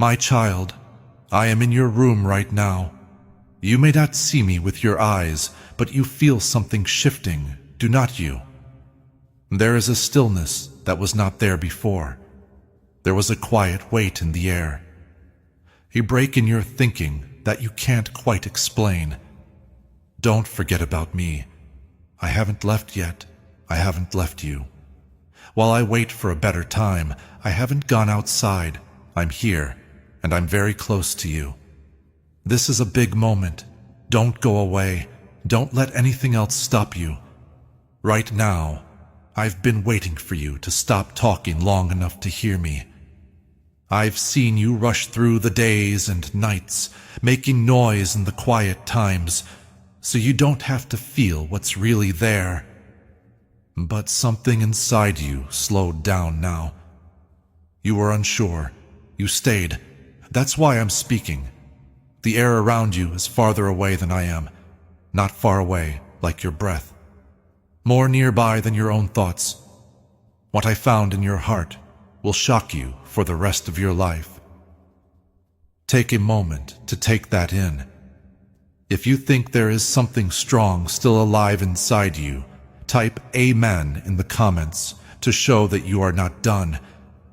My child, I am in your room right now. You may not see me with your eyes, but you feel something shifting, do not you? There is a stillness that was not there before. There was a quiet weight in the air. A break in your thinking that you can't quite explain. Don't forget about me. I haven't left yet. I haven't left you. While I wait for a better time, I haven't gone outside. I'm here, and I'm very close to you. This is a big moment. Don't go away. Don't let anything else stop you. Right now, I've been waiting for you to stop talking long enough to hear me. I've seen you rush through the days and nights, making noise in the quiet times, so you don't have to feel what's really there. But something inside you slowed down now. You were unsure. You stayed. That's why I'm speaking. The air around you is farther away than I am. Not far away, like your breath. More nearby than your own thoughts. What I found in your heart will shock you for the rest of your life. Take a moment to take that in. If you think there is something strong still alive inside you, type Amen in the comments to show that you are not done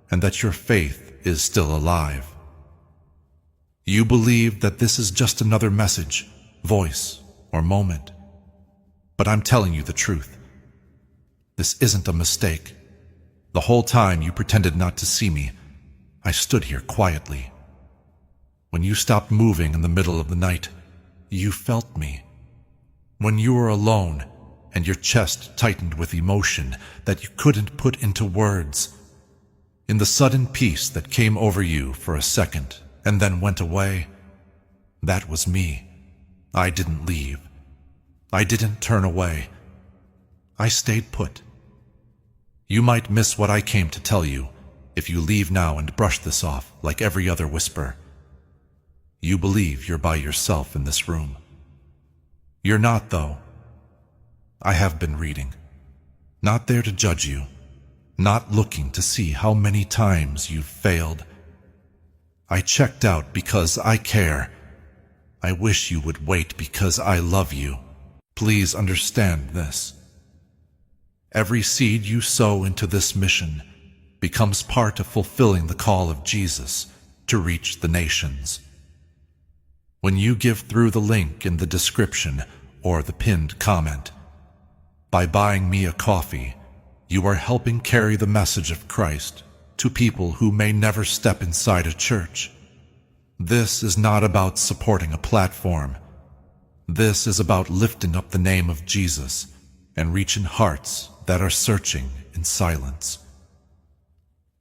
and that your faith is still alive. You believe that this is just another message, voice, or moment. But I'm telling you the truth. This isn't a mistake. The whole time you pretended not to see me, I stood here quietly. When you stopped moving in the middle of the night, you felt me. When you were alone and your chest tightened with emotion that you couldn't put into words, in the sudden peace that came over you for a second and then went away, that was me. I didn't leave. I didn't turn away. I stayed put. You might miss what I came to tell you if you leave now and brush this off like every other whisper. You believe you're by yourself in this room. You're not, though. I have been reading. Not there to judge you. Not looking to see how many times you've failed. I checked out because I care. I wish you would wait because I love you. Please understand this. Every seed you sow into this mission becomes part of fulfilling the call of Jesus to reach the nations. When you give through the link in the description or the pinned comment, by buying me a coffee, you are helping carry the message of Christ to people who may never step inside a church. This is not about supporting a platform. This is about lifting up the name of Jesus and reaching hearts that are searching in silence.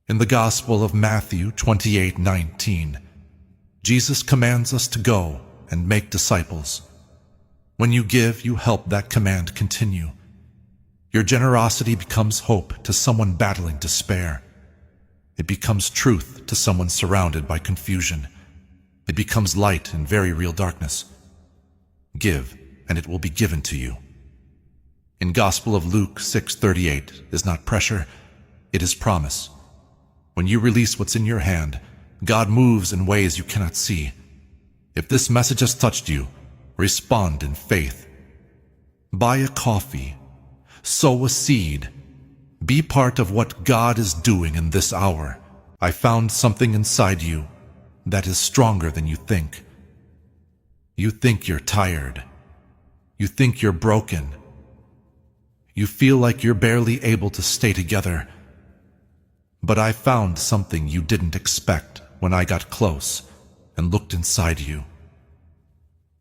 In the Gospel of Matthew 28:19, Jesus commands us to go and make disciples. When you give, you help that command continue. Your generosity becomes hope to someone battling despair. It becomes truth to someone surrounded by confusion. It becomes light in very real darkness. Give, and it will be given to you. In Gospel of Luke 6:38 is not pressure, it is promise. When you release what's in your hand, God moves in ways you cannot see. If this message has touched you, respond in faith. Buy a coffee. Sow a seed. Be part of what God is doing in this hour. I found something inside you that is stronger than you think. You think you're tired. You think you're broken. You feel like you're barely able to stay together. But I found something you didn't expect when I got close and looked inside you.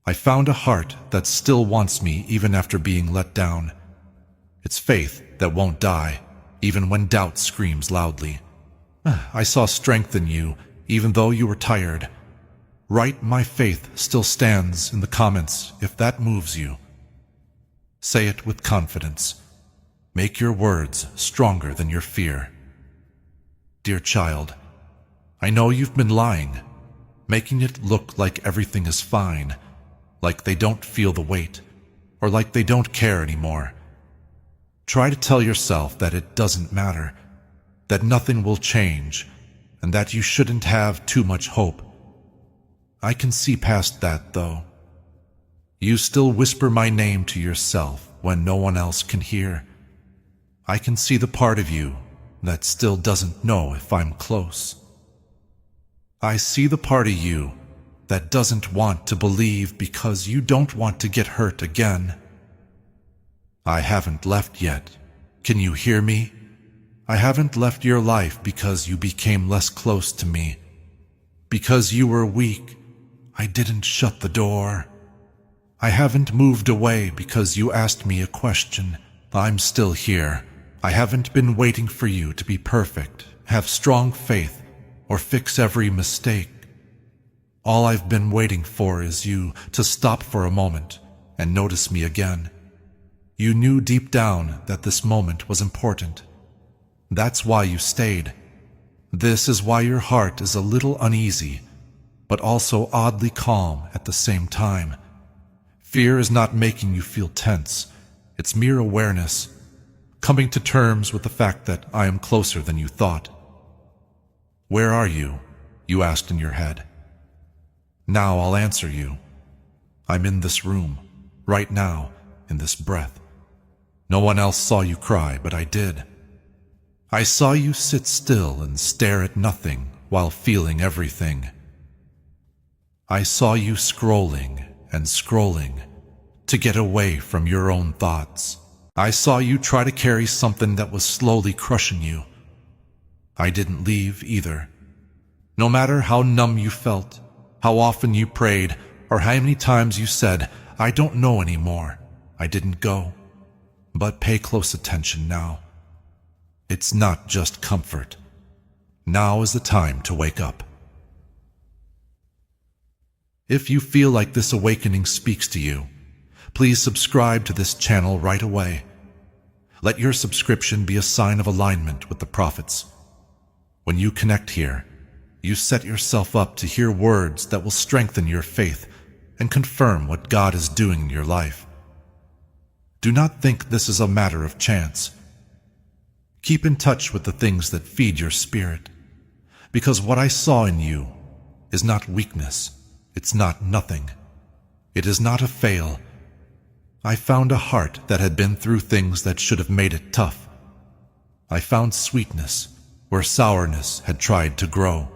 I found a heart that still wants me even after being let down. It's faith that won't die, even when doubt screams loudly. I saw strength in you, even though you were tired. Write "My faith still stands" in the comments if that moves you. Say it with confidence. Make your words stronger than your fear. Dear child, I know you've been lying, making it look like everything is fine, like they don't feel the weight, or like they don't care anymore. Try to tell yourself that it doesn't matter, that nothing will change, and that you shouldn't have too much hope. I can see past that, though. You still whisper my name to yourself when no one else can hear. I can see the part of you that still doesn't know if I'm close. I see the part of you that doesn't want to believe because you don't want to get hurt again. I haven't left yet. Can you hear me? I haven't left your life because you became less close to me. Because you were weak, I didn't shut the door. I haven't moved away because you asked me a question. I'm still here. I haven't been waiting for you to be perfect, have strong faith, or fix every mistake. All I've been waiting for is you to stop for a moment and notice me again. You knew deep down that this moment was important. That's why you stayed. This is why your heart is a little uneasy, but also oddly calm at the same time. Fear is not making you feel tense. It's mere awareness, coming to terms with the fact that I am closer than you thought. Where are you? You asked in your head. Now I'll answer you. I'm in this room, right now, in this breath. No one else saw you cry, but I did. I saw you sit still and stare at nothing while feeling everything. I saw you scrolling and scrolling to get away from your own thoughts. I saw you try to carry something that was slowly crushing you. I didn't leave either. No matter how numb you felt, how often you prayed, or how many times you said, I don't know anymore, I didn't go. But pay close attention now. It's not just comfort. Now is the time to wake up. If you feel like this awakening speaks to you, please subscribe to this channel right away. Let your subscription be a sign of alignment with the prophets. When you connect here, you set yourself up to hear words that will strengthen your faith and confirm what God is doing in your life. Do not think this is a matter of chance. Keep in touch with the things that feed your spirit, because what I saw in you is not weakness, it's not nothing. It is not a fail. I found a heart that had been through things that should have made it tough. I found sweetness where sourness had tried to grow.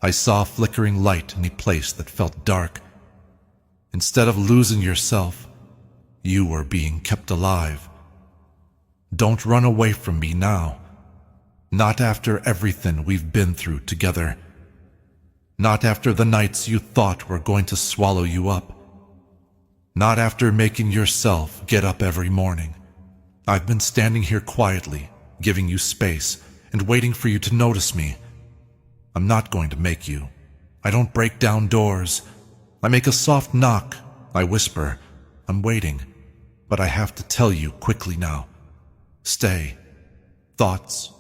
I saw flickering light in a place that felt dark. Instead of losing yourself, you were being kept alive. Don't run away from me now. Not after everything we've been through together. Not after the nights you thought were going to swallow you up. Not after making yourself get up every morning. I've been standing here quietly, giving you space, and waiting for you to notice me. I'm not going to make you. I don't break down doors. I make a soft knock. I whisper, I'm waiting, but I have to tell you quickly now. Stay. Thoughts?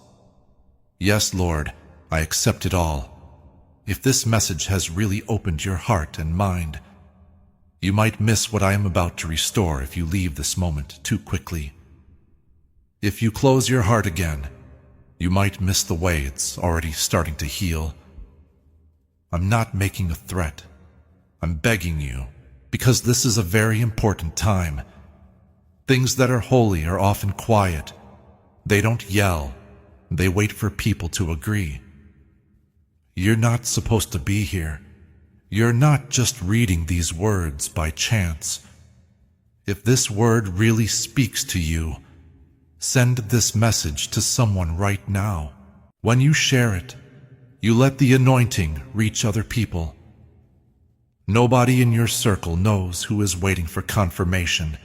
Yes, Lord, I accept it all. If this message has really opened your heart and mind, you might miss what I am about to restore if you leave this moment too quickly. If you close your heart again, you might miss the way it's already starting to heal. I'm not making a threat. I'm begging you, because this is a very important time. Things that are holy are often quiet. They don't yell. They wait for people to agree. You're not supposed to be here. You're not just reading these words by chance. If this word really speaks to you, send this message to someone right now. When you share it, you let the anointing reach other people. Nobody in your circle knows who is waiting for confirmation,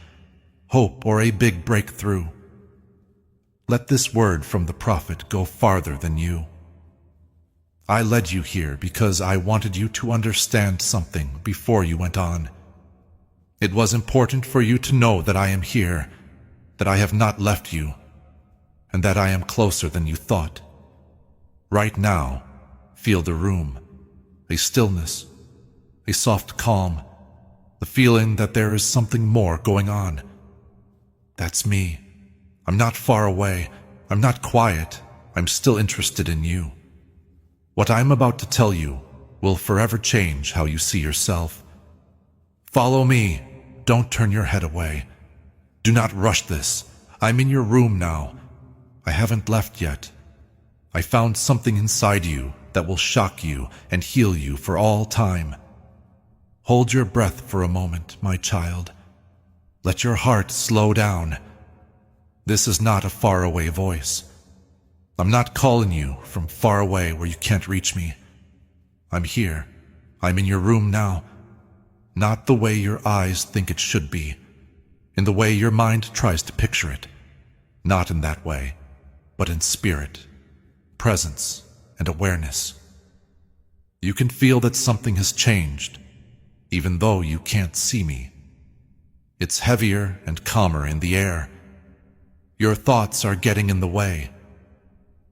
hope, or a big breakthrough. Let this word from the prophet go farther than you. I led you here because I wanted you to understand something before you went on. It was important for you to know that I am here, that I have not left you, and that I am closer than you thought. Right now, feel the room, a stillness, a soft calm, the feeling that there is something more going on. That's me. I'm not far away. I'm not quiet. I'm still interested in you. What I'm about to tell you will forever change how you see yourself. Follow me. Don't turn your head away. Do not rush this. I'm in your room now. I haven't left yet. I found something inside you that will shock you and heal you for all time. Hold your breath for a moment, my child. Let your heart slow down. This is not a faraway voice. I'm not calling you from far away where you can't reach me. I'm here. I'm in your room now. Not the way your eyes think it should be, in the way your mind tries to picture it. Not in that way, but in spirit, presence, and awareness. You can feel that something has changed, even though you can't see me. It's heavier and calmer in the air. Your thoughts are getting in the way.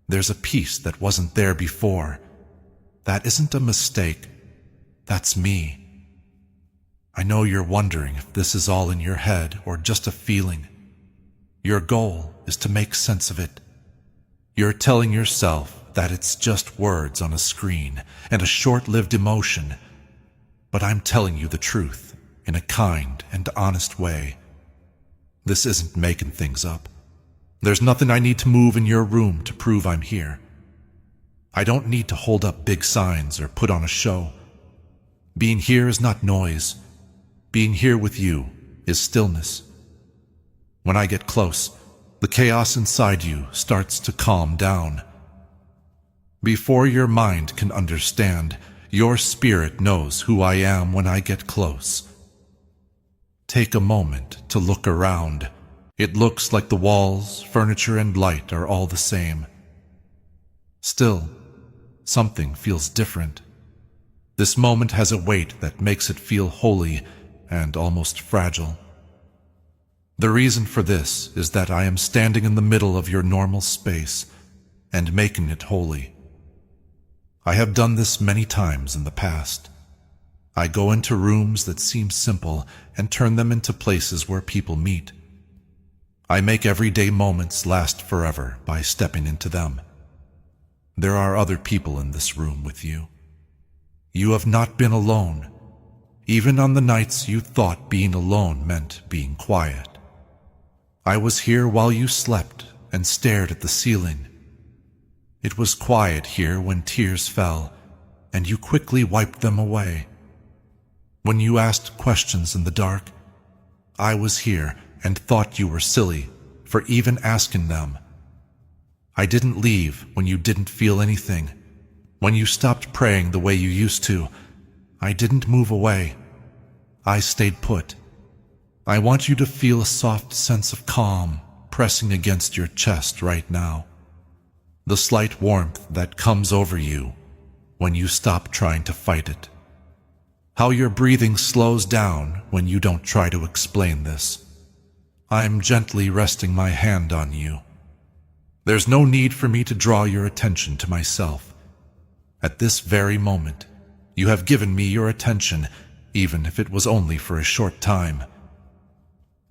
There's a peace that wasn't there before. That isn't a mistake. That's me. I know you're wondering if this is all in your head or just a feeling. Your goal is to make sense of it. You're telling yourself that it's just words on a screen and a short-lived emotion. But I'm telling you the truth in a kind and honest way. This isn't making things up. There's nothing I need to move in your room to prove I'm here. I don't need to hold up big signs or put on a show. Being here is not noise. Being here with you is stillness. When I get close, the chaos inside you starts to calm down. Before your mind can understand, your spirit knows who I am when I get close. Take a moment to look around. It looks like the walls, furniture, and light are all the same. Still, something feels different. This moment has a weight that makes it feel holy and almost fragile. The reason for this is that I am standing in the middle of your normal space and making it holy. I have done this many times in the past. I go into rooms that seem simple and turn them into places where people meet. I make everyday moments last forever by stepping into them. There are other people in this room with you. You have not been alone, even on the nights you thought being alone meant being quiet. I was here while you slept and stared at the ceiling. It was quiet here when tears fell, and you quickly wiped them away. When you asked questions in the dark, I was here and thought you were silly for even asking them. I didn't leave when you didn't feel anything. When you stopped praying the way you used to, I didn't move away. I stayed put. I want you to feel a soft sense of calm pressing against your chest right now. The slight warmth that comes over you when you stop trying to fight it. How your breathing slows down when you don't try to explain this. I'm gently resting my hand on you. There's no need for me to draw your attention to myself. At this very moment, you have given me your attention, even if it was only for a short time.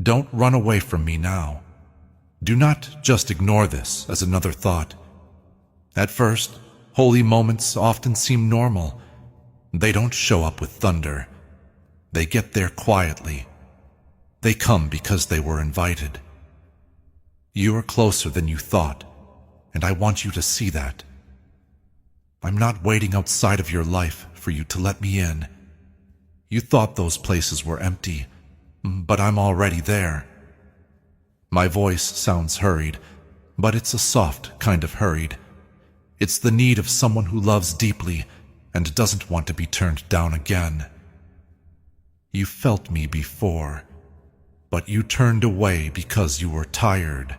Don't run away from me now. Do not just ignore this as another thought. At first, holy moments often seem normal. They don't show up with thunder. They get there quietly. They come because they were invited. You are closer than you thought, and I want you to see that. I'm not waiting outside of your life for you to let me in. You thought those places were empty, but I'm already there. My voice sounds hurried, but it's a soft kind of hurried. It's the need of someone who loves deeply and doesn't want to be turned down again. You felt me before, but you turned away because you were tired,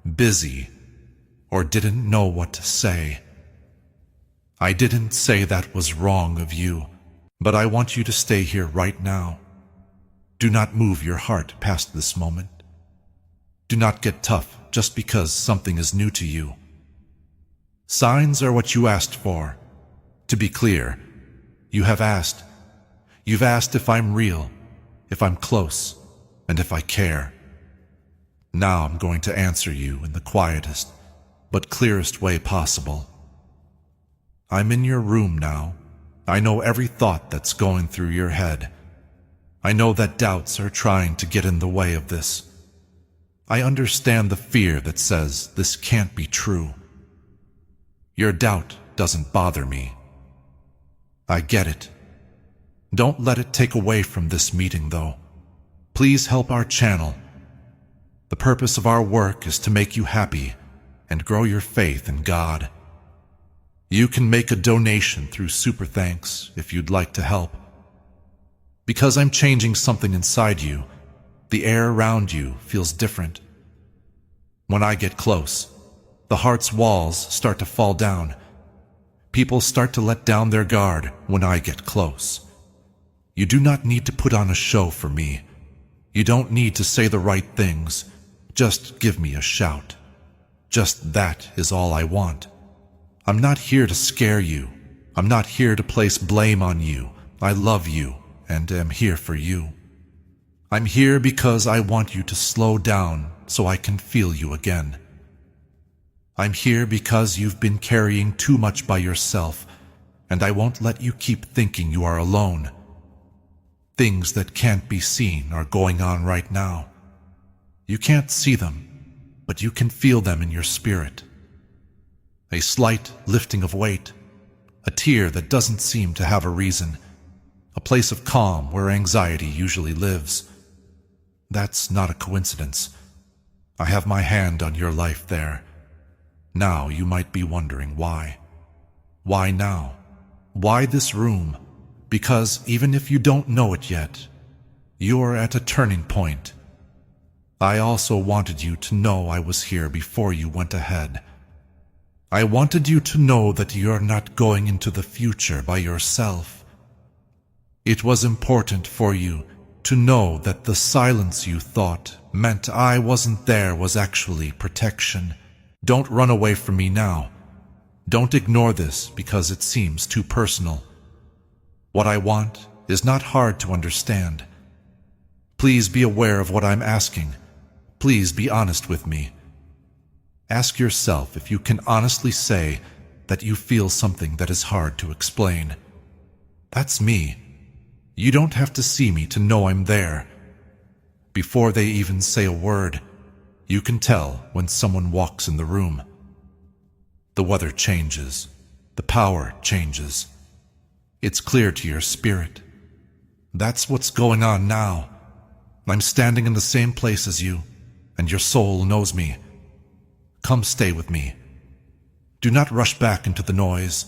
busy, or didn't know what to say. I didn't say that was wrong of you, but I want you to stay here right now. Do not move your heart past this moment. Do not get tough just because something is new to you. Signs are what you asked for. To be clear, you have asked. You've asked if I'm real, if I'm close, and if I care. Now I'm going to answer you in the quietest, but clearest way possible. I'm in your room now. I know every thought that's going through your head. I know that doubts are trying to get in the way of this. I understand the fear that says this can't be true. Your doubt doesn't bother me. I get it. Don't let it take away from this meeting, though. Please help our channel. The purpose of our work is to make you happy and grow your faith in God. You can make a donation through Super Thanks if you'd like to help. Because I'm changing something inside you, the air around you feels different. When I get close, the heart's walls start to fall down. People start to let down their guard when I get close. You do not need to put on a show for me. You don't need to say the right things. Just give me a shout. Just that is all I want. I'm not here to scare you. I'm not here to place blame on you. I love you and am here for you. I'm here because I want you to slow down so I can feel you again. I'm here because you've been carrying too much by yourself, and I won't let you keep thinking you are alone. Things that can't be seen are going on right now. You can't see them, but you can feel them in your spirit. A slight lifting of weight, a tear that doesn't seem to have a reason, a place of calm where anxiety usually lives. That's not a coincidence. I have my hand on your life there. Now you might be wondering why. Why now? Why this room? Because even if you don't know it yet, you're at a turning point. I also wanted you to know I was here before you went ahead. I wanted you to know that you're not going into the future by yourself. It was important for you to know that the silence you thought meant I wasn't there was actually protection. Don't run away from me now. Don't ignore this because it seems too personal. What I want is not hard to understand. Please be aware of what I'm asking. Please be honest with me. Ask yourself if you can honestly say that you feel something that is hard to explain. That's me. You don't have to see me to know I'm there. Before they even say a word, you can tell when someone walks in the room. The weather changes. The power changes. It's clear to your spirit. That's what's going on now. I'm standing in the same place as you, and your soul knows me. Come stay with me. Do not rush back into the noise.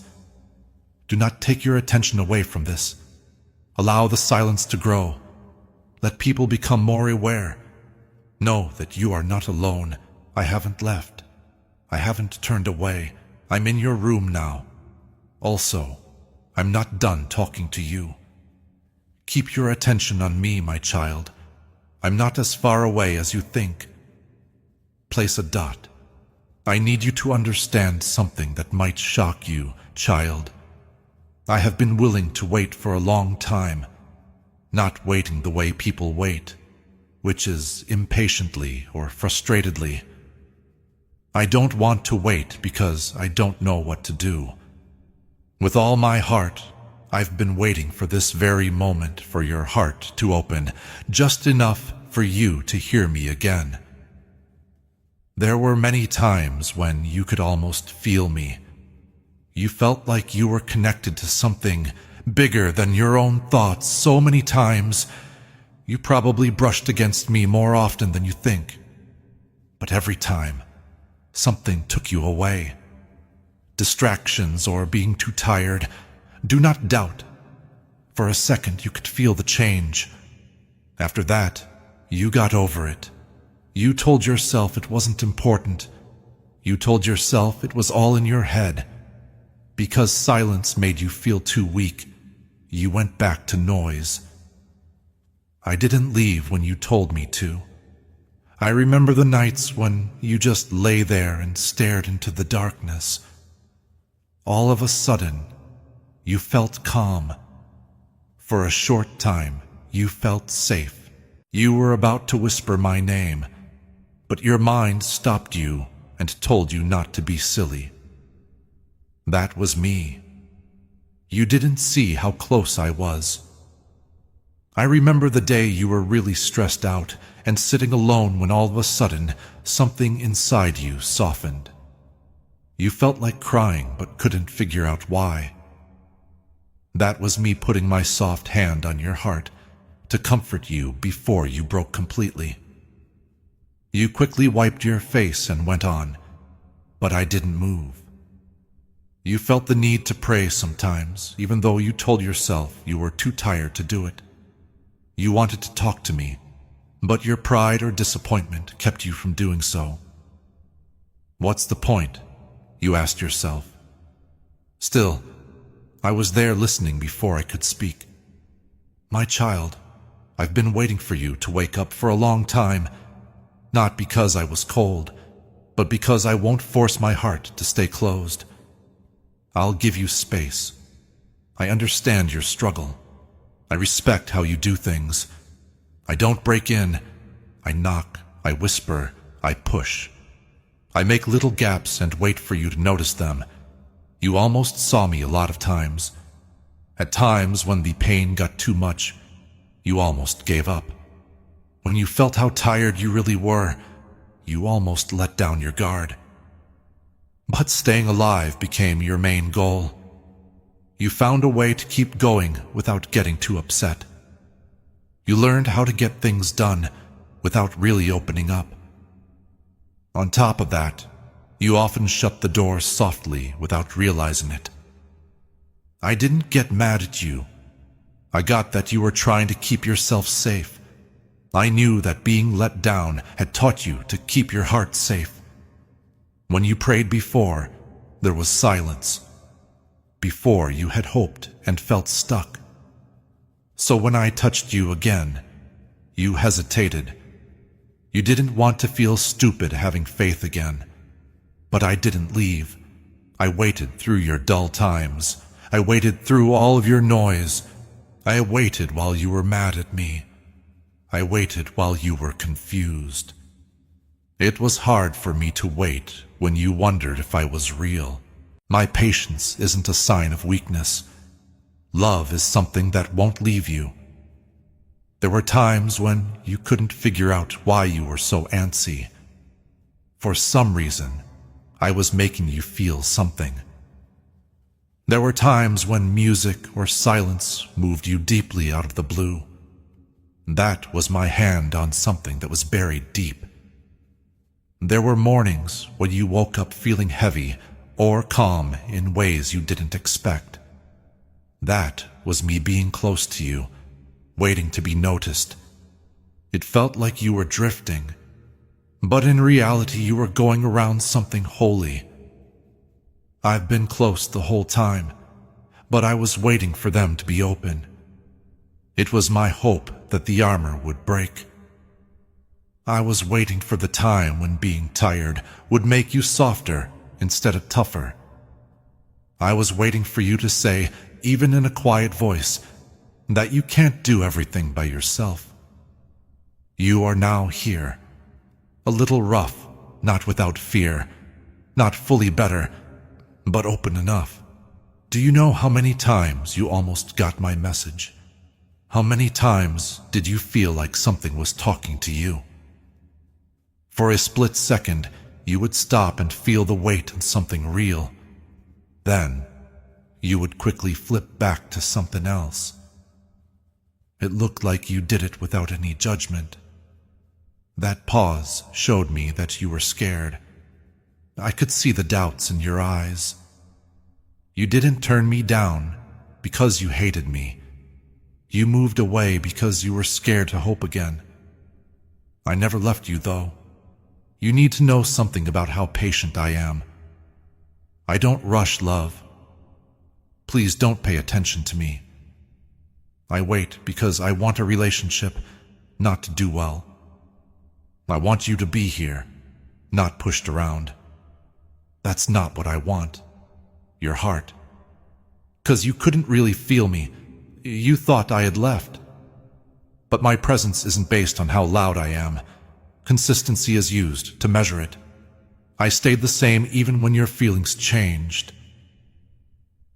Do not take your attention away from this. Allow the silence to grow. Let people become more aware. Know that you are not alone. I haven't left. I haven't turned away. I'm in your room now. Also, I'm not done talking to you. Keep your attention on me, my child. I'm not as far away as you think. Place a dot. I need you to understand something that might shock you, child. I have been willing to wait for a long time, not waiting the way people wait, which is impatiently or frustratedly. I don't want to wait because I don't know what to do. With all my heart, I've been waiting for this very moment for your heart to open, just enough for you to hear me again. There were many times when you could almost feel me. You felt like you were connected to something bigger than your own thoughts so many times. You probably brushed against me more often than you think. But every time, something took you away. Distractions or being too tired. Do not doubt. For a second you could feel the change. After that, you got over it. You told yourself it wasn't important. You told yourself it was all in your head. Because silence made you feel too weak, you went back to noise. I didn't leave when you told me to. I remember the nights when you just lay there and stared into the darkness. All of a sudden, you felt calm. For a short time, you felt safe. You were about to whisper my name, but your mind stopped you and told you not to be silly. That was me. You didn't see how close I was. I remember the day you were really stressed out and sitting alone when all of a sudden something inside you softened. You felt like crying but couldn't figure out why. That was me putting my soft hand on your heart to comfort you before you broke completely. You quickly wiped your face and went on, but I didn't move. You felt the need to pray sometimes, even though you told yourself you were too tired to do it. You wanted to talk to me, but your pride or disappointment kept you from doing so. What's the point? You asked yourself. Still, I was there listening before I could speak. My child, I've been waiting for you to wake up for a long time, not because I was cold, but because I won't force my heart to stay closed. I'll give you space. I understand your struggle. I respect how you do things. I don't break in. I knock, I whisper, I push. I make little gaps and wait for you to notice them. You almost saw me a lot of times. At times when the pain got too much, you almost gave up. When you felt how tired you really were, you almost let down your guard. But staying alive became your main goal. You found a way to keep going without getting too upset. You learned how to get things done without really opening up. On top of that, you often shut the door softly without realizing it. I didn't get mad at you. I got that you were trying to keep yourself safe. I knew that being let down had taught you to keep your heart safe. When you prayed before, there was silence. Before, you had hoped and felt stuck. So when I touched you again, you hesitated. You didn't want to feel stupid having faith again. But I didn't leave. I waited through your dull times. I waited through all of your noise. I waited while you were mad at me. I waited while you were confused. It was hard for me to wait when you wondered if I was real. My patience isn't a sign of weakness. Love is something that won't leave you. There were times when you couldn't figure out why you were so antsy. For some reason, I was making you feel something. There were times when music or silence moved you deeply out of the blue. That was my hand on something that was buried deep. There were mornings when you woke up feeling heavy or calm in ways you didn't expect. That was me being close to you, waiting to be noticed. It felt like you were drifting, but in reality you were going around something holy. I've been close the whole time, but I was waiting for them to be open. It was my hope that the armor would break. I was waiting for the time when being tired would make you softer instead of tougher. I was waiting for you to say, even in a quiet voice, that you can't do everything by yourself. You are now here, a little rough, not without fear, not fully better, but open enough. Do you know how many times you almost got my message? How many times did you feel like something was talking to you? For a split second, you would stop and feel the weight of something real. Then, you would quickly flip back to something else. It looked like you did it without any judgment. That pause showed me that you were scared. I could see the doubts in your eyes. You didn't turn me down because you hated me. You moved away because you were scared to hope again. I never left you, though. You need to know something about how patient I am. I don't rush love. Please don't pay attention to me. I wait because I want a relationship, not to do well. I want you to be here, not pushed around. That's not what I want. Your heart. 'Cause you couldn't really feel me. You thought I had left. But my presence isn't based on how loud I am. Consistency is used to measure it. I stayed the same even when your feelings changed.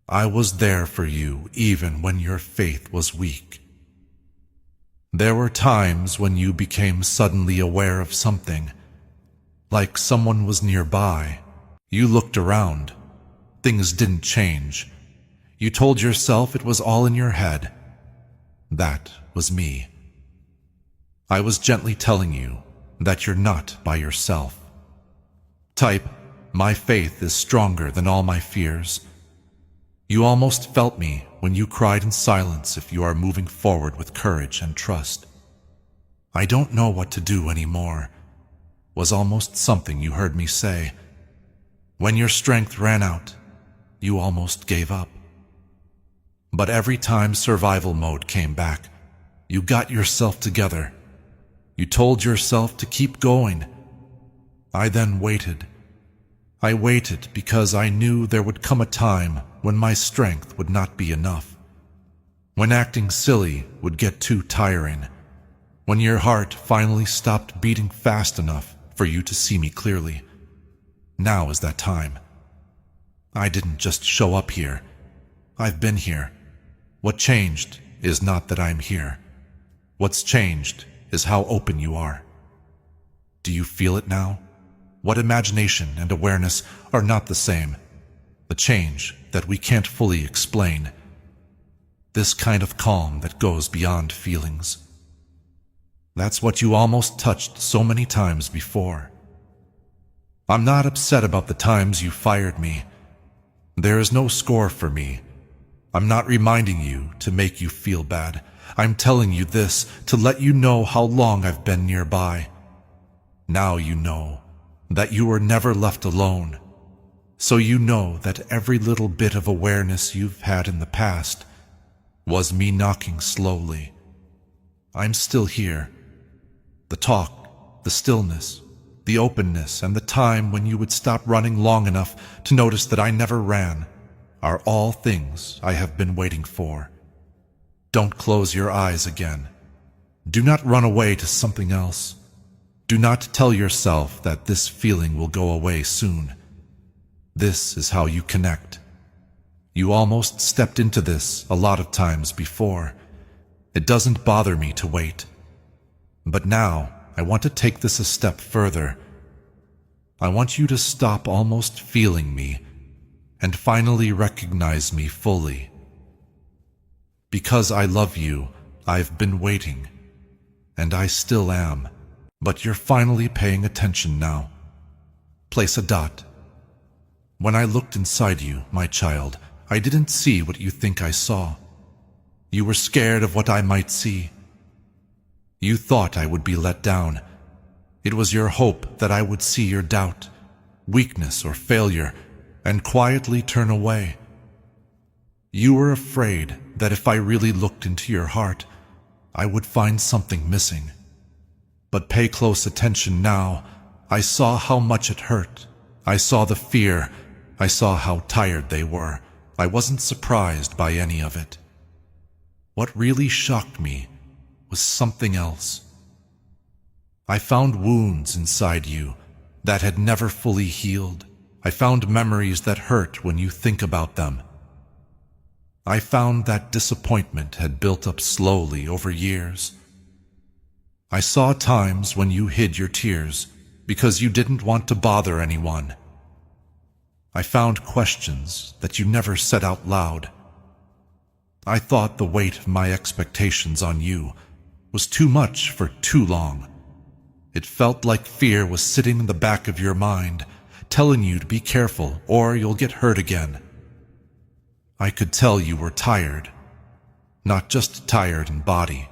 I was there for you even when your faith was weak. There were times when you became suddenly aware of something, like someone was nearby. You looked around. Things didn't change. You told yourself it was all in your head. That was me. I was gently telling you that you're not by yourself. Type, my faith is stronger than all my fears. You almost felt me when you cried in silence if you are moving forward with courage and trust. I don't know what to do anymore, was almost something you heard me say. When your strength ran out, you almost gave up. But every time survival mode came back, you got yourself together. You told yourself to keep going. I then waited. I waited because I knew there would come a time when my strength would not be enough, when acting silly would get too tiring, when your heart finally stopped beating fast enough for you to see me clearly. Now is that time. I didn't just show up here. I've been here. What changed is not that I'm here. What's changed is how open you are. Do you feel it now? What imagination and awareness are not the same? The change that we can't fully explain. This kind of calm that goes beyond feelings. That's what you almost touched so many times before. I'm not upset about the times you fired me. There is no score for me. I'm not reminding you to make you feel bad. I'm telling you this to let you know how long I've been nearby. Now you know that you were never left alone. So you know that every little bit of awareness you've had in the past was me knocking slowly. I'm still here. The talk, the stillness, the openness, and the time when you would stop running long enough to notice that I never ran are all things I have been waiting for. Don't close your eyes again. Do not run away to something else. Do not tell yourself that this feeling will go away soon. This is how you connect. You almost stepped into this a lot of times before. It doesn't bother me to wait. But now, I want to take this a step further. I want you to stop almost feeling me and finally recognize me fully. Because I love you, I've been waiting, and I still am. But you're finally paying attention now. Place a dot. When I looked inside you, my child, I didn't see what you think I saw. You were scared of what I might see. You thought I would be let down. It was your hope that I would see your doubt, weakness, or failure, and quietly turn away. You were afraid that if I really looked into your heart, I would find something missing. But pay close attention now. I saw how much it hurt. I saw the fear. I saw how tired they were. I wasn't surprised by any of it. What really shocked me was something else. I found wounds inside you that had never fully healed. I found memories that hurt when you think about them. I found that disappointment had built up slowly over years. I saw times when you hid your tears because you didn't want to bother anyone. I found questions that you never said out loud. I thought the weight of my expectations on you was too much for too long. It felt like fear was sitting in the back of your mind, telling you to be careful or you'll get hurt again. I could tell you were tired, not just tired in body.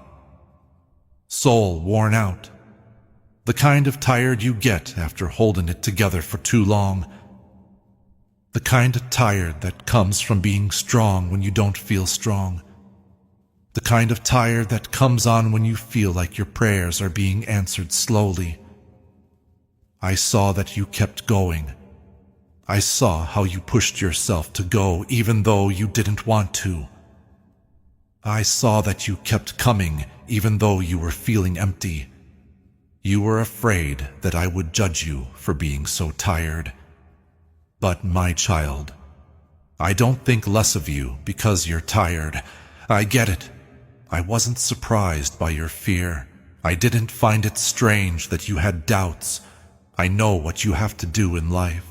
Soul worn out. The kind of tired you get after holding it together for too long. The kind of tired that comes from being strong when you don't feel strong. The kind of tired that comes on when you feel like your prayers are being answered slowly. I saw that you kept going. I saw how you pushed yourself to go even though you didn't want to. I saw that you kept coming even though you were feeling empty. You were afraid that I would judge you for being so tired. But my child, I don't think less of you because you're tired. I get it. I wasn't surprised by your fear. I didn't find it strange that you had doubts. I know what you have to do in life.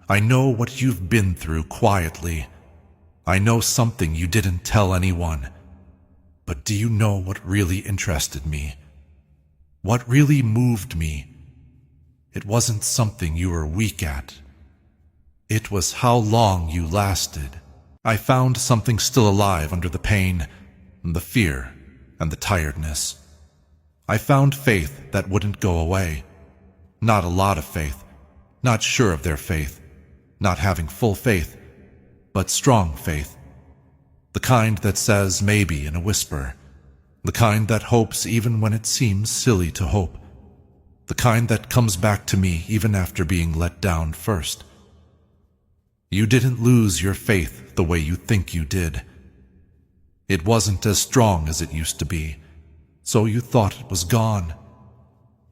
I know what you've been through quietly. I know something you didn't tell anyone. But do you know what really interested me? What really moved me? It wasn't something you were weak at. It was how long you lasted. I found something still alive under the pain, the fear, and the tiredness. I found faith that wouldn't go away. Not a lot of faith, not sure of their faith, not having full faith, but strong faith. The kind that says maybe in a whisper. The kind that hopes even when it seems silly to hope. The kind that comes back to me even after being let down first. You didn't lose your faith the way you think you did. It wasn't as strong as it used to be, so you thought it was gone.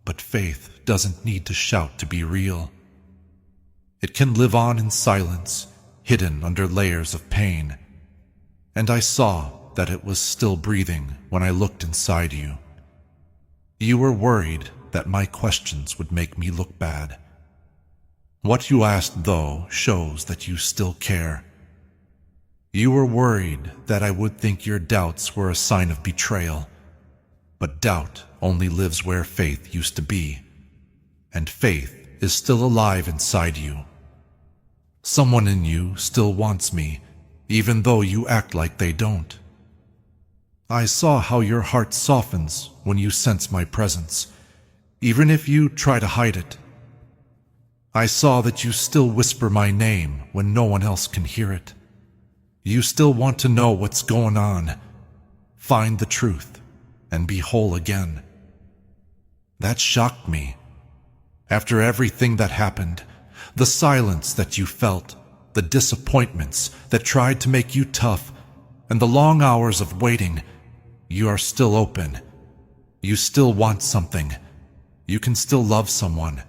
But faith doesn't need to shout to be real. It can live on in silence, hidden under layers of pain. And I saw that it was still breathing when I looked inside you. You were worried that my questions would make me look bad. What you asked, though, shows that you still care. You were worried that I would think your doubts were a sign of betrayal. But doubt only lives where faith used to be. And faith is still alive inside you. Someone in you still wants me, even though you act like they don't. I saw how your heart softens when you sense my presence, even if you try to hide it. I saw that you still whisper my name when no one else can hear it. You still want to know what's going on, find the truth, and be whole again. That shocked me. After everything that happened, the silence that you felt, the disappointments that tried to make you tough, and the long hours of waiting, you are still open. You still want something. You can still love someone.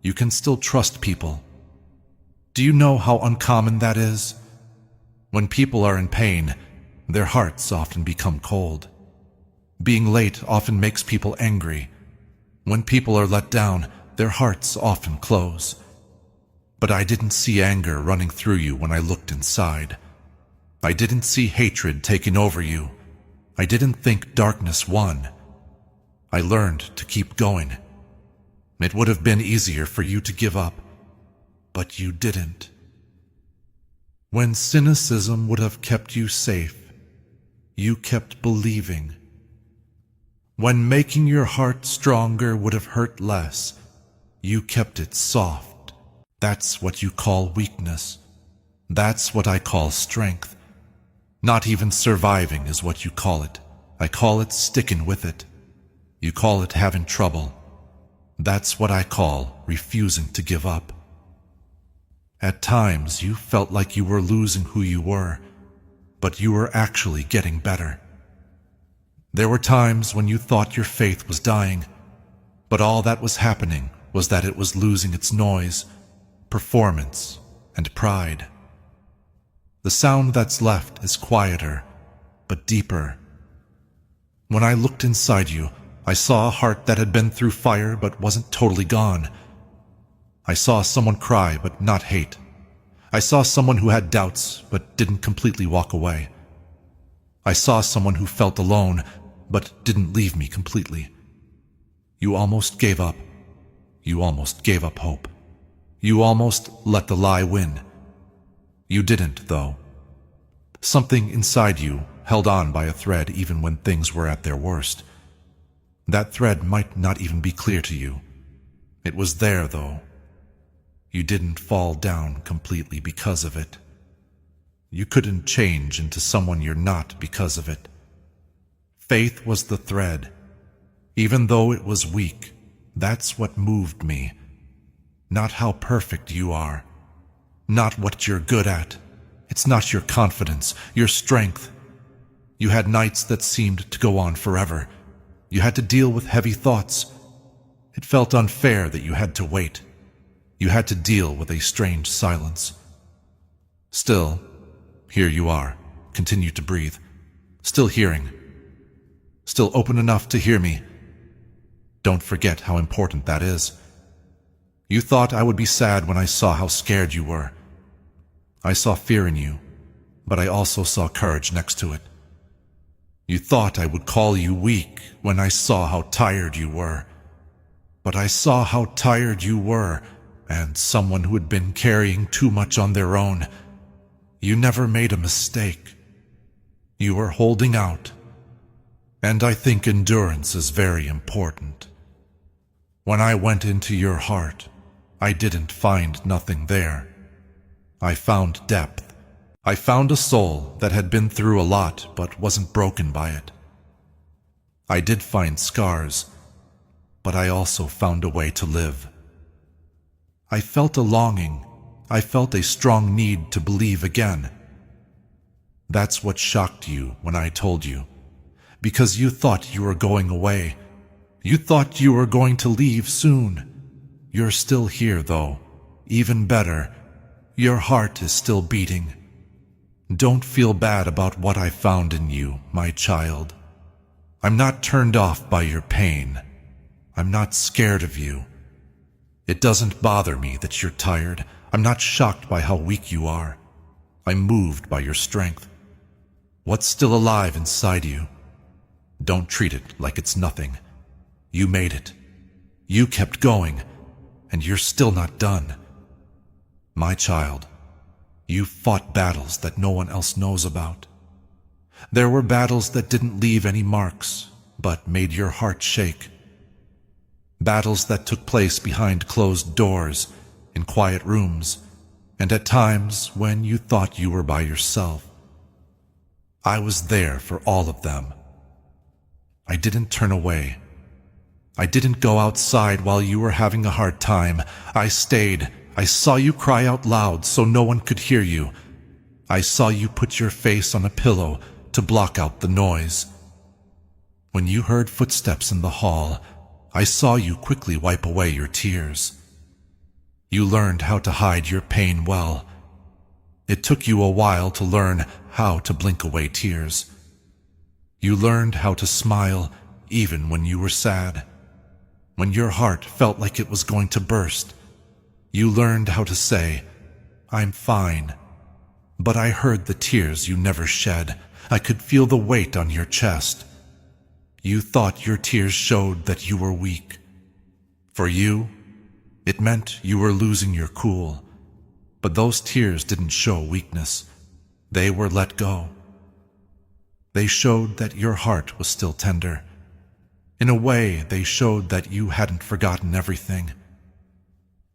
You can still trust people. Do you know how uncommon that is? When people are in pain, their hearts often become cold. Being late often makes people angry. When people are let down, their hearts often close. But I didn't see anger running through you when I looked inside. I didn't see hatred taking over you. I didn't think darkness won. I learned to keep going. It would have been easier for you to give up, but you didn't. When cynicism would have kept you safe, you kept believing. When making your heart stronger would have hurt less, you kept it soft. That's what you call weakness. That's what I call strength. Not even surviving is what you call it. I call it sticking with it. You call it having trouble. That's what I call refusing to give up. At times you felt like you were losing who you were, but you were actually getting better. There were times when you thought your faith was dying, but all that was happening was that it was losing its noise, performance, and pride. The sound that's left is quieter, but deeper. When I looked inside you, I saw a heart that had been through fire but wasn't totally gone. I saw someone cry but not hate. I saw someone who had doubts but didn't completely walk away. I saw someone who felt alone but didn't leave me completely. You almost gave up. You almost gave up hope. You almost let the lie win. You didn't, though. Something inside you held on by a thread even when things were at their worst. That thread might not even be clear to you. It was there, though. You didn't fall down completely because of it. You couldn't change into someone you're not because of it. Faith was the thread. Even though it was weak, that's what moved me. Not how perfect you are. Not what you're good at. It's not your confidence, your strength. You had nights that seemed to go on forever. You had to deal with heavy thoughts. It felt unfair that you had to wait. You had to deal with a strange silence. Still, Here you are. Continue to breathe. Still hearing. Still open enough to hear me. Don't forget how important that is. You thought I would be sad when I saw how scared you were. I saw fear in you, but I also saw courage next to it. You thought I would call you weak when I saw how tired you were. But I saw how tired you were, and someone who had been carrying too much on their own. You never made a mistake. You were holding out. And I think endurance is very important. When I went into your heart, I didn't find nothing there. I found depth. I found a soul that had been through a lot but wasn't broken by it. I did find scars, but I also found a way to live. I felt a longing. I felt a strong need to believe again. That's what shocked you when I told you, because you thought you were going away. You thought you were going to leave soon. You're still here, though. Even better, your heart is still beating. Don't feel bad about what I found in you, my child. I'm not turned off by your pain. I'm not scared of you. It doesn't bother me that you're tired. I'm not shocked by how weak you are. I'm moved by your strength. What's still alive inside you? Don't treat it like it's nothing. You made it. You kept going, and you're still not done. My child, you fought battles that no one else knows about. There were battles that didn't leave any marks, but made your heart shake. Battles that took place behind closed doors, in quiet rooms, and at times when you thought you were by yourself. I was there for all of them. I didn't turn away. I didn't go outside while you were having a hard time. I stayed. I saw you cry out loud so no one could hear you. I saw you put your face on a pillow to block out the noise. When you heard footsteps in the hall, I saw you quickly wipe away your tears. You learned how to hide your pain well. It took you a while to learn how to blink away tears. You learned how to smile even when you were sad. When your heart felt like it was going to burst, you learned how to say, "I'm fine." But I heard the tears you never shed. I could feel the weight on your chest. You thought your tears showed that you were weak. For you, it meant you were losing your cool. But those tears didn't show weakness. They were let go. They showed that your heart was still tender. In a way, they showed that you hadn't forgotten everything.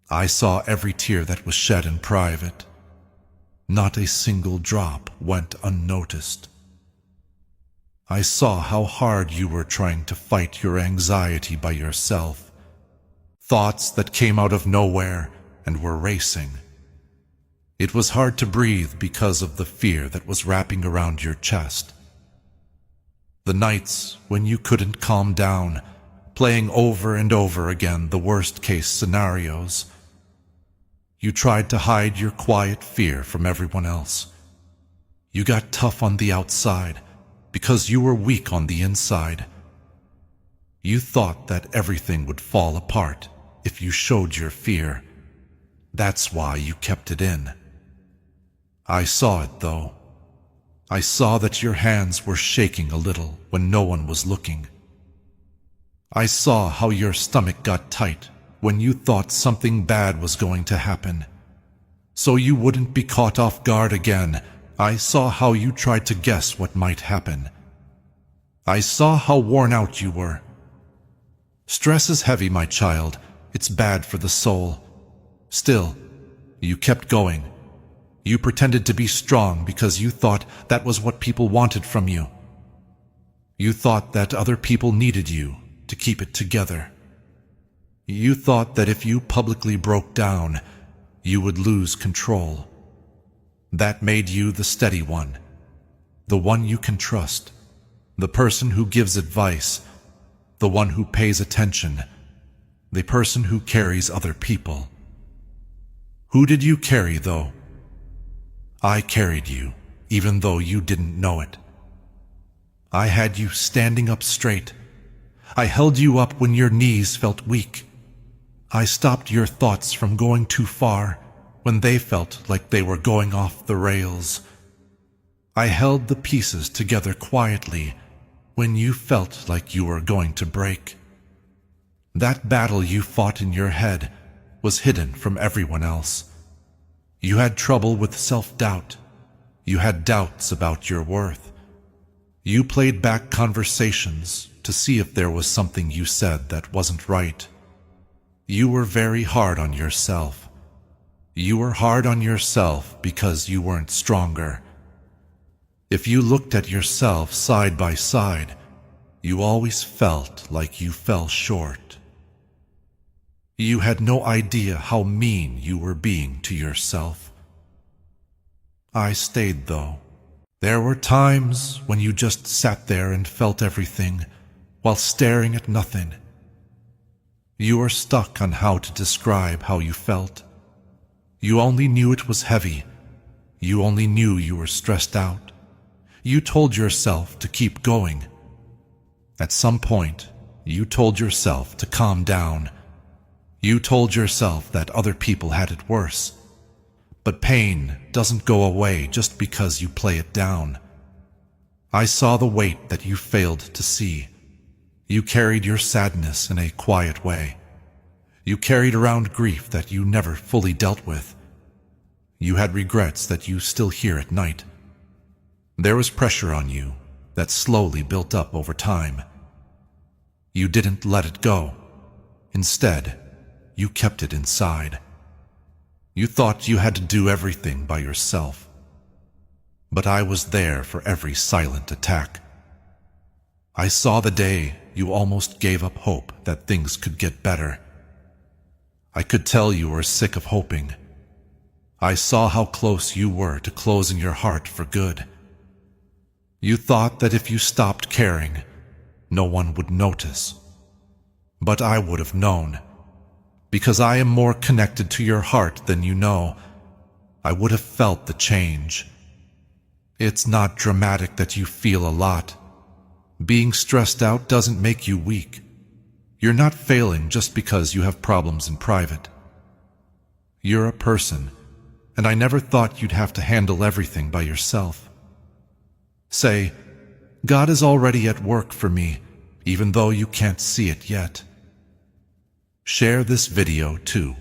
I saw every tear that was shed in private. Not a single drop went unnoticed. I saw how hard you were trying to fight your anxiety by yourself. Thoughts that came out of nowhere and were racing. It was hard to breathe because of the fear that was wrapping around your chest. The nights when you couldn't calm down, playing over and over again the worst-case scenarios. You tried to hide your quiet fear from everyone else. You got tough on the outside because you were weak on the inside. You thought that everything would fall apart if you showed your fear. That's why you kept it in. I saw it, though. I saw that your hands were shaking a little when no one was looking. I saw how your stomach got tight when you thought something bad was going to happen. So you wouldn't be caught off guard again, I saw how you tried to guess what might happen. I saw how worn out you were. Stress is heavy, my child. It's bad for the soul. Still, you kept going. You pretended to be strong because you thought that was what people wanted from you. You thought that other people needed you to keep it together. You thought that if you publicly broke down, you would lose control. That made you the steady one, the one you can trust, the person who gives advice, the one who pays attention, the person who carries other people. Who did you carry, though? I carried you, even though you didn't know it. I had you standing up straight. I held you up when your knees felt weak. I stopped your thoughts from going too far when they felt like they were going off the rails. I held the pieces together quietly when you felt like you were going to break. That battle you fought in your head was hidden from everyone else. You had trouble with self-doubt. You had doubts about your worth. You played back conversations to see if there was something you said that wasn't right. You were very hard on yourself. You were hard on yourself because you weren't stronger. If you looked at yourself side by side, you always felt like you fell short. You had no idea how mean you were being to yourself. I stayed, though. There were times when you just sat there and felt everything while staring at nothing. You were stuck on how to describe how you felt. You only knew it was heavy. You only knew you were stressed out. You told yourself to keep going. At some point, you told yourself to calm down. You told yourself that other people had it worse. But pain doesn't go away just because you play it down. I saw the weight that you failed to see. You carried your sadness in a quiet way. You carried around grief that you never fully dealt with. You had regrets that you still hear at night. There was pressure on you that slowly built up over time. You didn't let it go. Instead, you kept it inside. You thought you had to do everything by yourself. But I was there for every silent attack. I saw the day you almost gave up hope that things could get better. I could tell you were sick of hoping. I saw how close you were to closing your heart for good. You thought that if you stopped caring, no one would notice. But I would have known. Because I am more connected to your heart than you know, I would have felt the change. It's not dramatic that you feel a lot. Being stressed out doesn't make you weak. You're not failing just because you have problems in private. You're a person, and I never thought you'd have to handle everything by yourself. Say, God is already at work for me, even though you can't see it yet. Share this video too.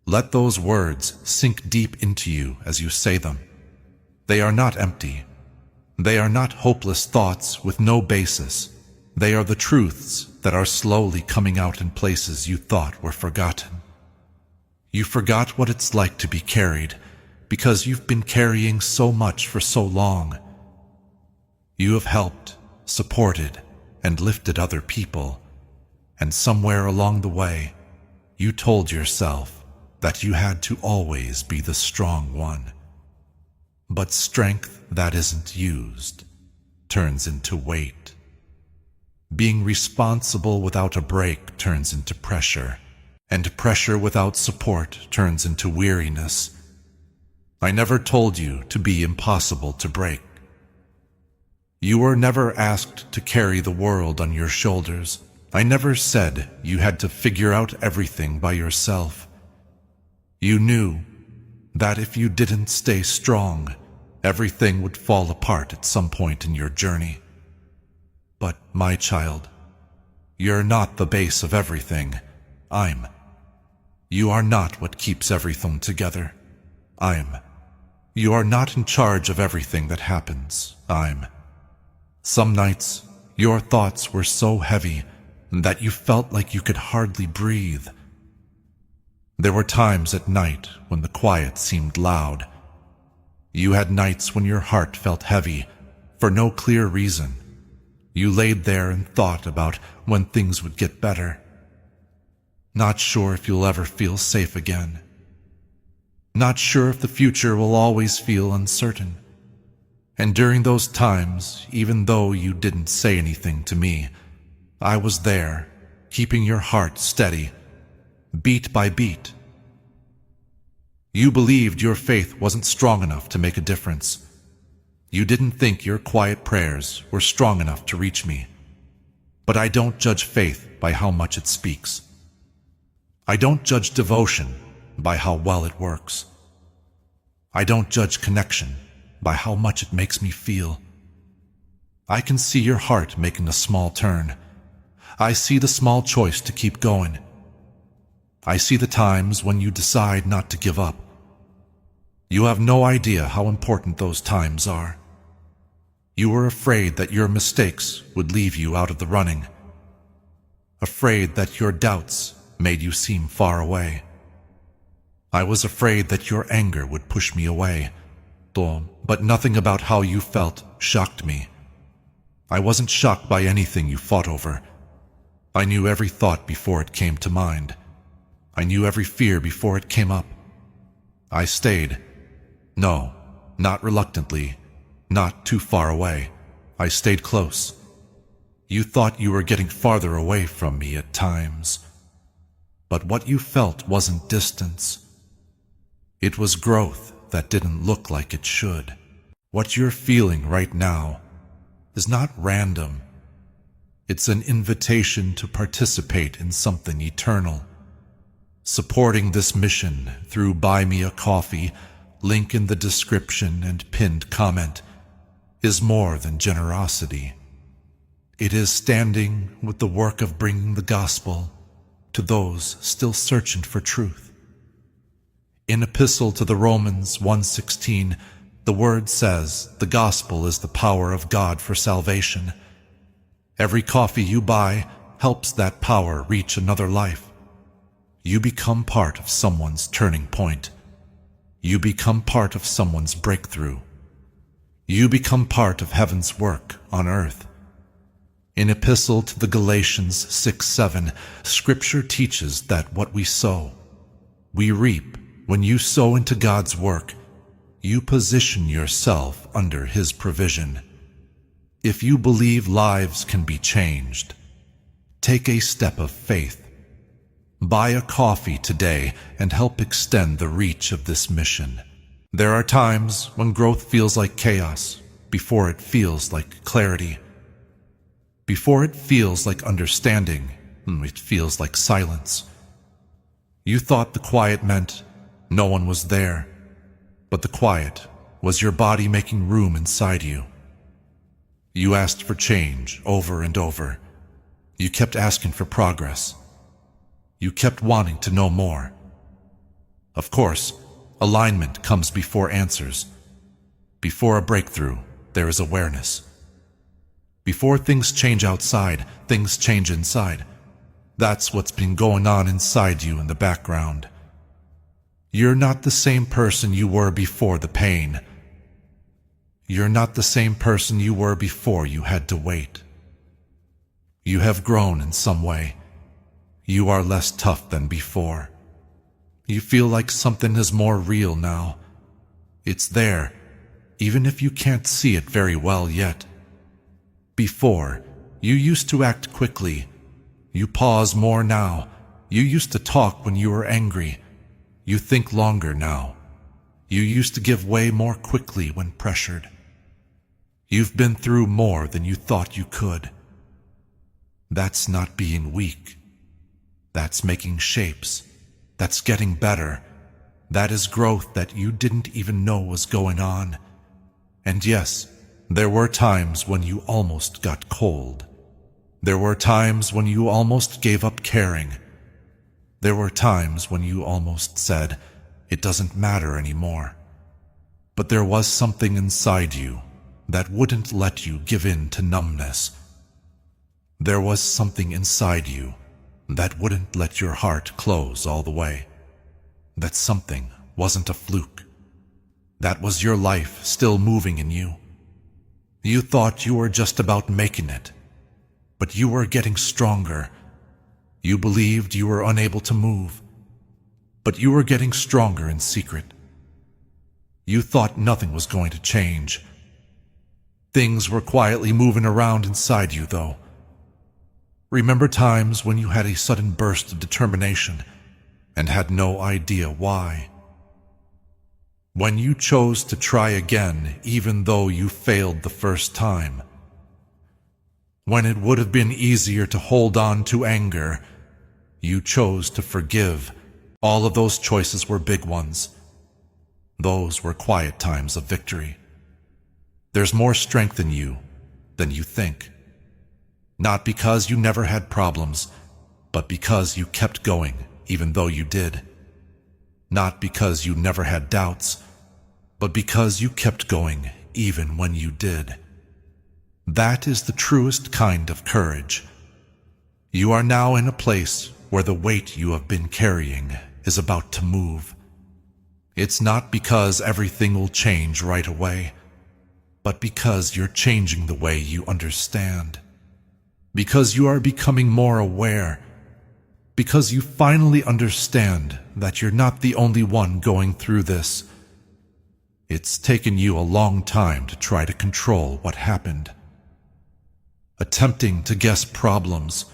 Let those words sink deep into you as you say them. They are not empty. They are not hopeless thoughts with no basis. They are the truths that are slowly coming out in places you thought were forgotten. You forgot what it's like to be carried because you've been carrying so much for so long. You have helped, supported, and lifted other people, and somewhere along the way, you told yourself that you had to always be the strong one. But strength that isn't used turns into weight. Being responsible without a break turns into pressure, and pressure without support turns into weariness. I never told you to be impossible to break. You were never asked to carry the world on your shoulders. I never said you had to figure out everything by yourself. You knew that if you didn't stay strong, everything would fall apart at some point in your journey. But, my child, you're not the base of everything. I'm. You are not what keeps everything together. I'm. You are not in charge of everything that happens. I'm. Some nights, your thoughts were so heavy that you felt like you could hardly breathe. There were times at night when the quiet seemed loud. You had nights when your heart felt heavy, for no clear reason. You laid there and thought about when things would get better. Not sure if you'll ever feel safe again. Not sure if the future will always feel uncertain. And during those times, even though you didn't say anything to me, I was there, keeping your heart steady, beat by beat. You believed your faith wasn't strong enough to make a difference. You didn't think your quiet prayers were strong enough to reach me. But I don't judge faith by how much it speaks. I don't judge devotion by how well it works. I don't judge connection by how much it makes me feel. I can see your heart making a small turn. I see the small choice to keep going. I see the times when you decide not to give up. You have no idea how important those times are. You were afraid that your mistakes would leave you out of the running. Afraid that your doubts made you seem far away. I was afraid that your anger would push me away. But nothing about how you felt shocked me. I wasn't shocked by anything you fought over. I knew every thought before it came to mind. I knew every fear before it came up. I stayed. No, not reluctantly, not too far away. I stayed close. You thought you were getting farther away from me at times. But what you felt wasn't distance. It was growth that didn't look like it should. What you're feeling right now is not random. It's an invitation to participate in something eternal. Supporting this mission through Buy Me a Coffee, link in the description and pinned comment, is more than generosity. It is standing with the work of bringing the gospel to those still searching for truth. In Epistle to the Romans 1:16, the word says the gospel is the power of God for salvation. Every coffee you buy helps that power reach another life. You become part of someone's turning point. You become part of someone's breakthrough. You become part of heaven's work on earth. In Epistle to the Galatians 6:7, Scripture teaches that what we sow, we reap. When you sow into God's work, you position yourself under His provision. If you believe lives can be changed, take a step of faith. Buy a coffee today and help extend the reach of this mission. There are times when growth feels like chaos before it feels like clarity. Before it feels like understanding, it feels like silence. You thought the quiet meant no one was there, but the quiet was your body making room inside you. You asked for change over and over. You kept asking for progress. You kept wanting to know more. Of course, alignment comes before answers. Before a breakthrough, there is awareness. Before things change outside, things change inside. That's what's been going on inside you in the background. You're not the same person you were before the pain. You're not the same person you were before you had to wait. You have grown in some way. You are less tough than before. You feel like something is more real now. It's there, even if you can't see it very well yet. Before, you used to act quickly. You pause more now. You used to talk when you were angry. You think longer now. You used to give way more quickly when pressured. You've been through more than you thought you could. That's not being weak. That's making shapes. That's getting better. That is growth that you didn't even know was going on. And yes, there were times when you almost got cold. There were times when you almost gave up caring. There were times when you almost said, it doesn't matter anymore. But there was something inside you that wouldn't let you give in to numbness. There was something inside you that wouldn't let your heart close all the way. That something wasn't a fluke. That was your life still moving in you. You thought you were just about making it, but you were getting stronger. You believed you were unable to move, but you were getting stronger in secret. You thought nothing was going to change. Things were quietly moving around inside you, though. Remember times when you had a sudden burst of determination and had no idea why? When you chose to try again even though you failed the first time. When it would have been easier to hold on to anger, you chose to forgive. All of those choices were big ones. Those were quiet times of victory. There's more strength in you than you think. Not because you never had problems, but because you kept going even though you did. Not because you never had doubts, but because you kept going even when you did. That is the truest kind of courage. You are now in a place where the weight you have been carrying is about to move. It's not because everything will change right away, but because you're changing the way you understand. Because you are becoming more aware. Because you finally understand that you're not the only one going through this. It's taken you a long time to try to control what happened. Attempting to guess problems.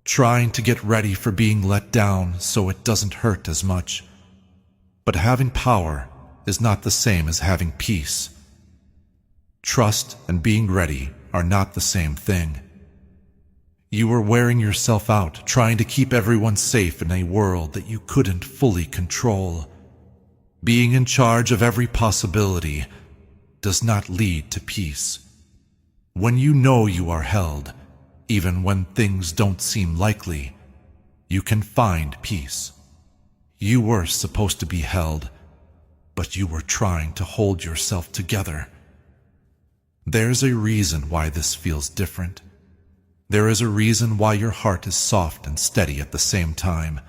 Trying to get ready for being let down so it doesn't hurt as much. But having power is not the same as having peace. Trust and being ready are not the same thing. You were wearing yourself out, trying to keep everyone safe in a world that you couldn't fully control. Being in charge of every possibility does not lead to peace. When you know you are held, even when things don't seem likely, you can find peace. You were supposed to be held, but you were trying to hold yourself together. There's a reason why this feels different. There is a reason why your heart is soft and steady at the same time.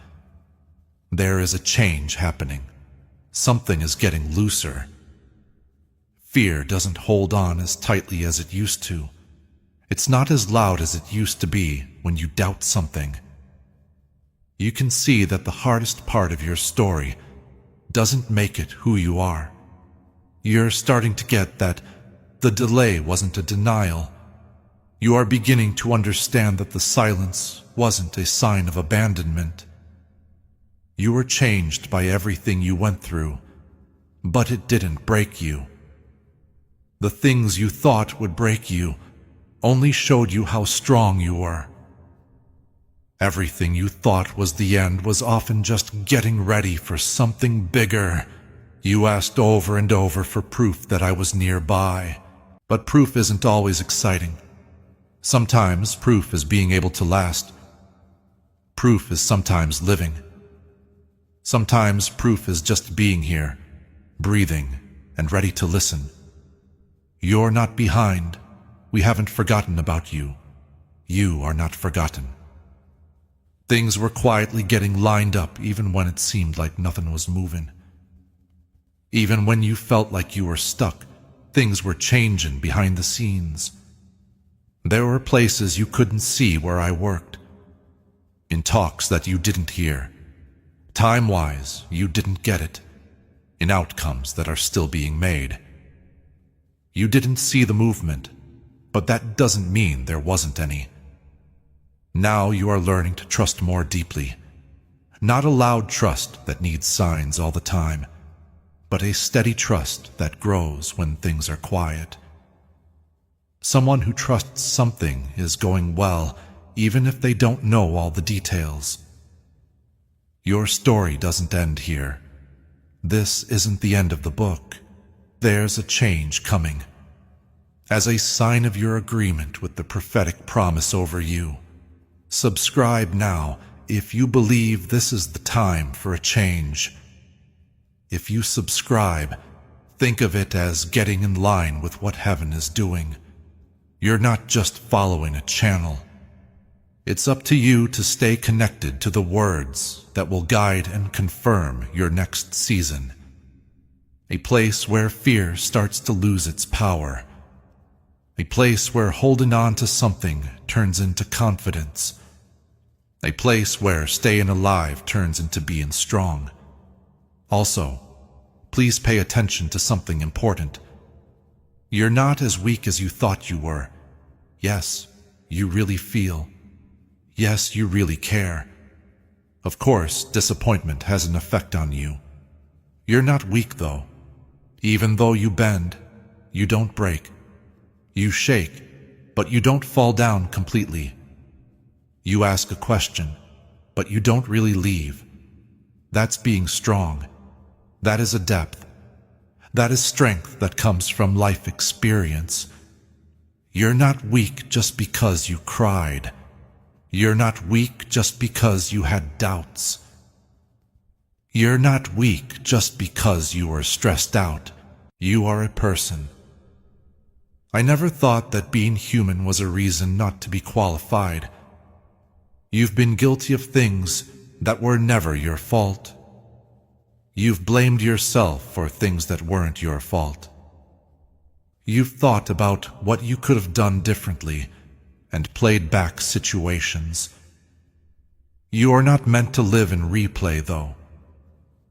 There is a change happening. Something is getting looser. Fear doesn't hold on as tightly as it used to. It's not as loud as it used to be when you doubt something. You can see that the hardest part of your story doesn't make it who you are. You're starting to get that the delay wasn't a denial. You are beginning to understand that the silence wasn't a sign of abandonment. You were changed by everything you went through, but it didn't break you. The things you thought would break you only showed you how strong you were. Everything you thought was the end was often just getting ready for something bigger. You asked over and over for proof that I was nearby, but proof isn't always exciting. Sometimes proof is being able to last. Proof is sometimes living. Sometimes proof is just being here, breathing, and ready to listen. You're not behind. We haven't forgotten about you. You are not forgotten. Things were quietly getting lined up even when it seemed like nothing was moving. Even when you felt like you were stuck, things were changing behind the scenes. There were places you couldn't see where I worked. In talks that you didn't hear. Time-wise, you didn't get it. In outcomes that are still being made. You didn't see the movement, but that doesn't mean there wasn't any. Now you are learning to trust more deeply. Not a loud trust that needs signs all the time, but a steady trust that grows when things are quiet. Someone who trusts something is going well, even if they don't know all the details. Your story doesn't end here. This isn't the end of the book. There's a change coming. As a sign of your agreement with the prophetic promise over you, subscribe now if you believe this is the time for a change. If you subscribe, think of it as getting in line with what heaven is doing. You're not just following a channel. It's up to you to stay connected to the words that will guide and confirm your next season. A place where fear starts to lose its power. A place where holding on to something turns into confidence. A place where staying alive turns into being strong. Also, please pay attention to something important. You're not as weak as you thought you were. Yes, you really feel. Yes, you really care. Of course, disappointment has an effect on you. You're not weak, though. Even though you bend, you don't break. You shake, but you don't fall down completely. You ask a question, but you don't really leave. That's being strong. That is a depth. That is strength that comes from life experience. You're not weak just because you cried. You're not weak just because you had doubts. You're not weak just because you were stressed out. You are a person. I never thought that being human was a reason not to be qualified. You've been guilty of things that were never your fault. You've blamed yourself for things that weren't your fault. You've thought about what you could have done differently and played back situations. You are not meant to live in replay, though.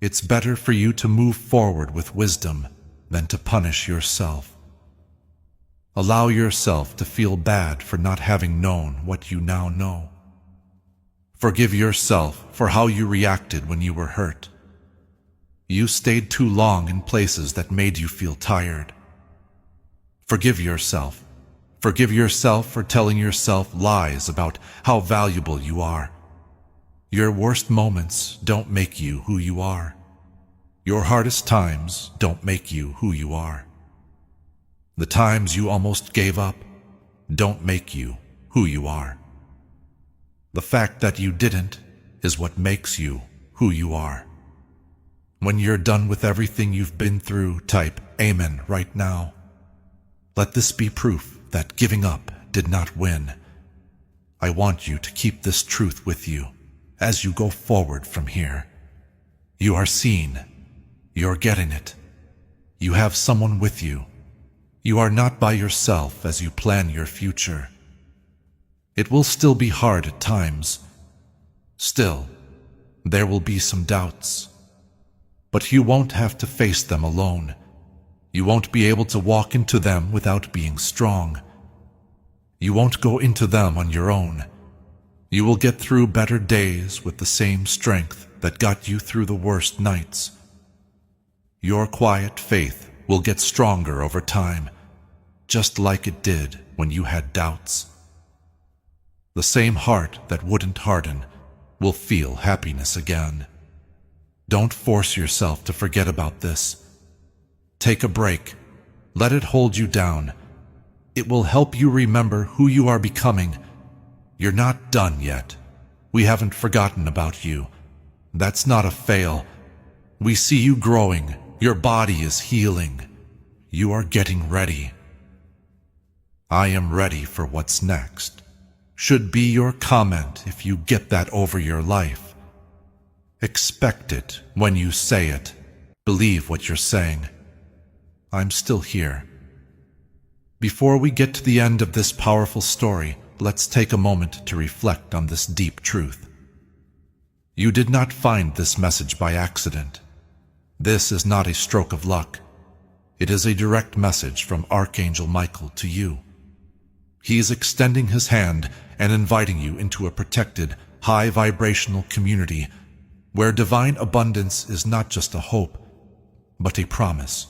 It's better for you to move forward with wisdom than to punish yourself. Allow yourself to feel bad for not having known what you now know. Forgive yourself for how you reacted when you were hurt. You stayed too long in places that made you feel tired. Forgive yourself. Forgive yourself for telling yourself lies about how valuable you are. Your worst moments don't make you who you are. Your hardest times don't make you who you are. The times you almost gave up don't make you who you are. The fact that you didn't is what makes you who you are. When you're done with everything you've been through, type Amen right now. Let this be proof that giving up did not win. I want you to keep this truth with you as you go forward from here. You are seen. You're getting it. You have someone with you. You are not by yourself as you plan your future. It will still be hard at times. Still, there will be some doubts. But you won't have to face them alone. You won't be able to walk into them without being strong. You won't go into them on your own. You will get through better days with the same strength that got you through the worst nights. Your quiet faith will get stronger over time, just like it did when you had doubts. The same heart that wouldn't harden will feel happiness again. Don't force yourself to forget about this. Take a break. Let it hold you down. It will help you remember who you are becoming. You're not done yet. We haven't forgotten about you. That's not a fail. We see you growing. Your body is healing. You are getting ready. I am ready for what's next should be your comment if you get that over your life. Expect it when you say it. Believe what you're saying. I'm still here. Before we get to the end of this powerful story, let's take a moment to reflect on this deep truth. You did not find this message by accident. This is not a stroke of luck. It is a direct message from Archangel Michael to you. He is extending his hand and inviting you into a protected, high-vibrational community where divine abundance is not just a hope, but a promise.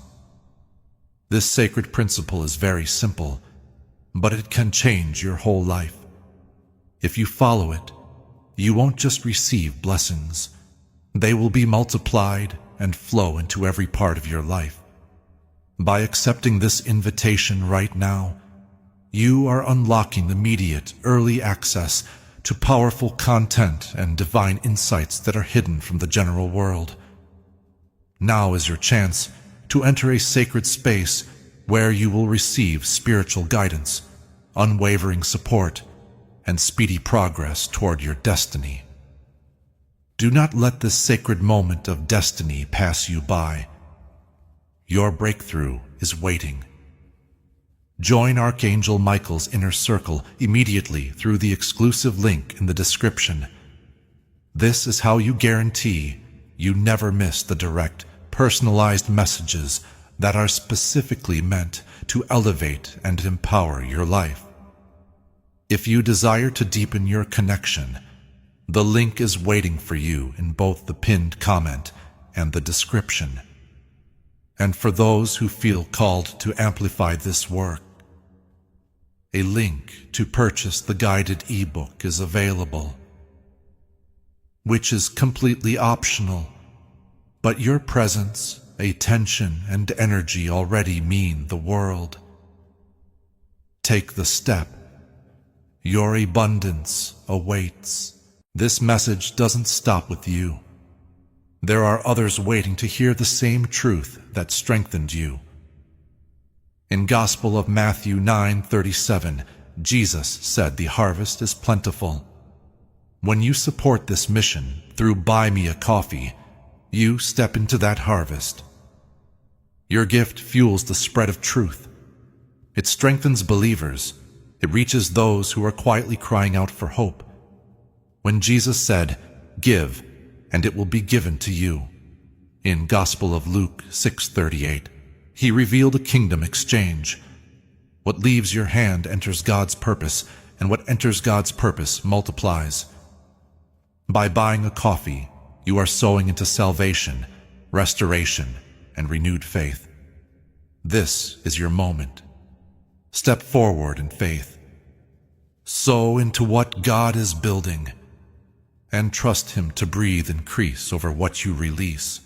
This sacred principle is very simple, but it can change your whole life. If you follow it, you won't just receive blessings. They will be multiplied and flow into every part of your life. By accepting this invitation right now, you are unlocking immediate, early access to powerful content and divine insights that are hidden from the general world. Now is your chance to enter a sacred space where you will receive spiritual guidance, unwavering support, and speedy progress toward your destiny. Do not let this sacred moment of destiny pass you by. Your breakthrough is waiting. Join Archangel Michael's inner circle immediately through the exclusive link in the description. This is how you guarantee you never miss the direct, personalized messages that are specifically meant to elevate and empower your life. If you desire to deepen your connection, the link is waiting for you in both the pinned comment and the description. And for those who feel called to amplify this work, a link to purchase the guided ebook is available, which is completely optional, but your presence, attention, and energy already mean the world. Take the step. Your abundance awaits. This message doesn't stop with you. There are others waiting to hear the same truth that strengthened you. In Gospel of Matthew 9:37, Jesus said the harvest is plentiful. When you support this mission through Buy Me a Coffee, you step into that harvest. Your gift fuels the spread of truth. It strengthens believers. It reaches those who are quietly crying out for hope. When Jesus said, "Give, and it will be given to you," in Gospel of Luke 6:38, he revealed a kingdom exchange. What leaves your hand enters God's purpose, and what enters God's purpose multiplies. By buying a coffee, you are sowing into salvation, restoration, and renewed faith. This is your moment. Step forward in faith. Sow into what God is building, and trust Him to breathe increase over what you release.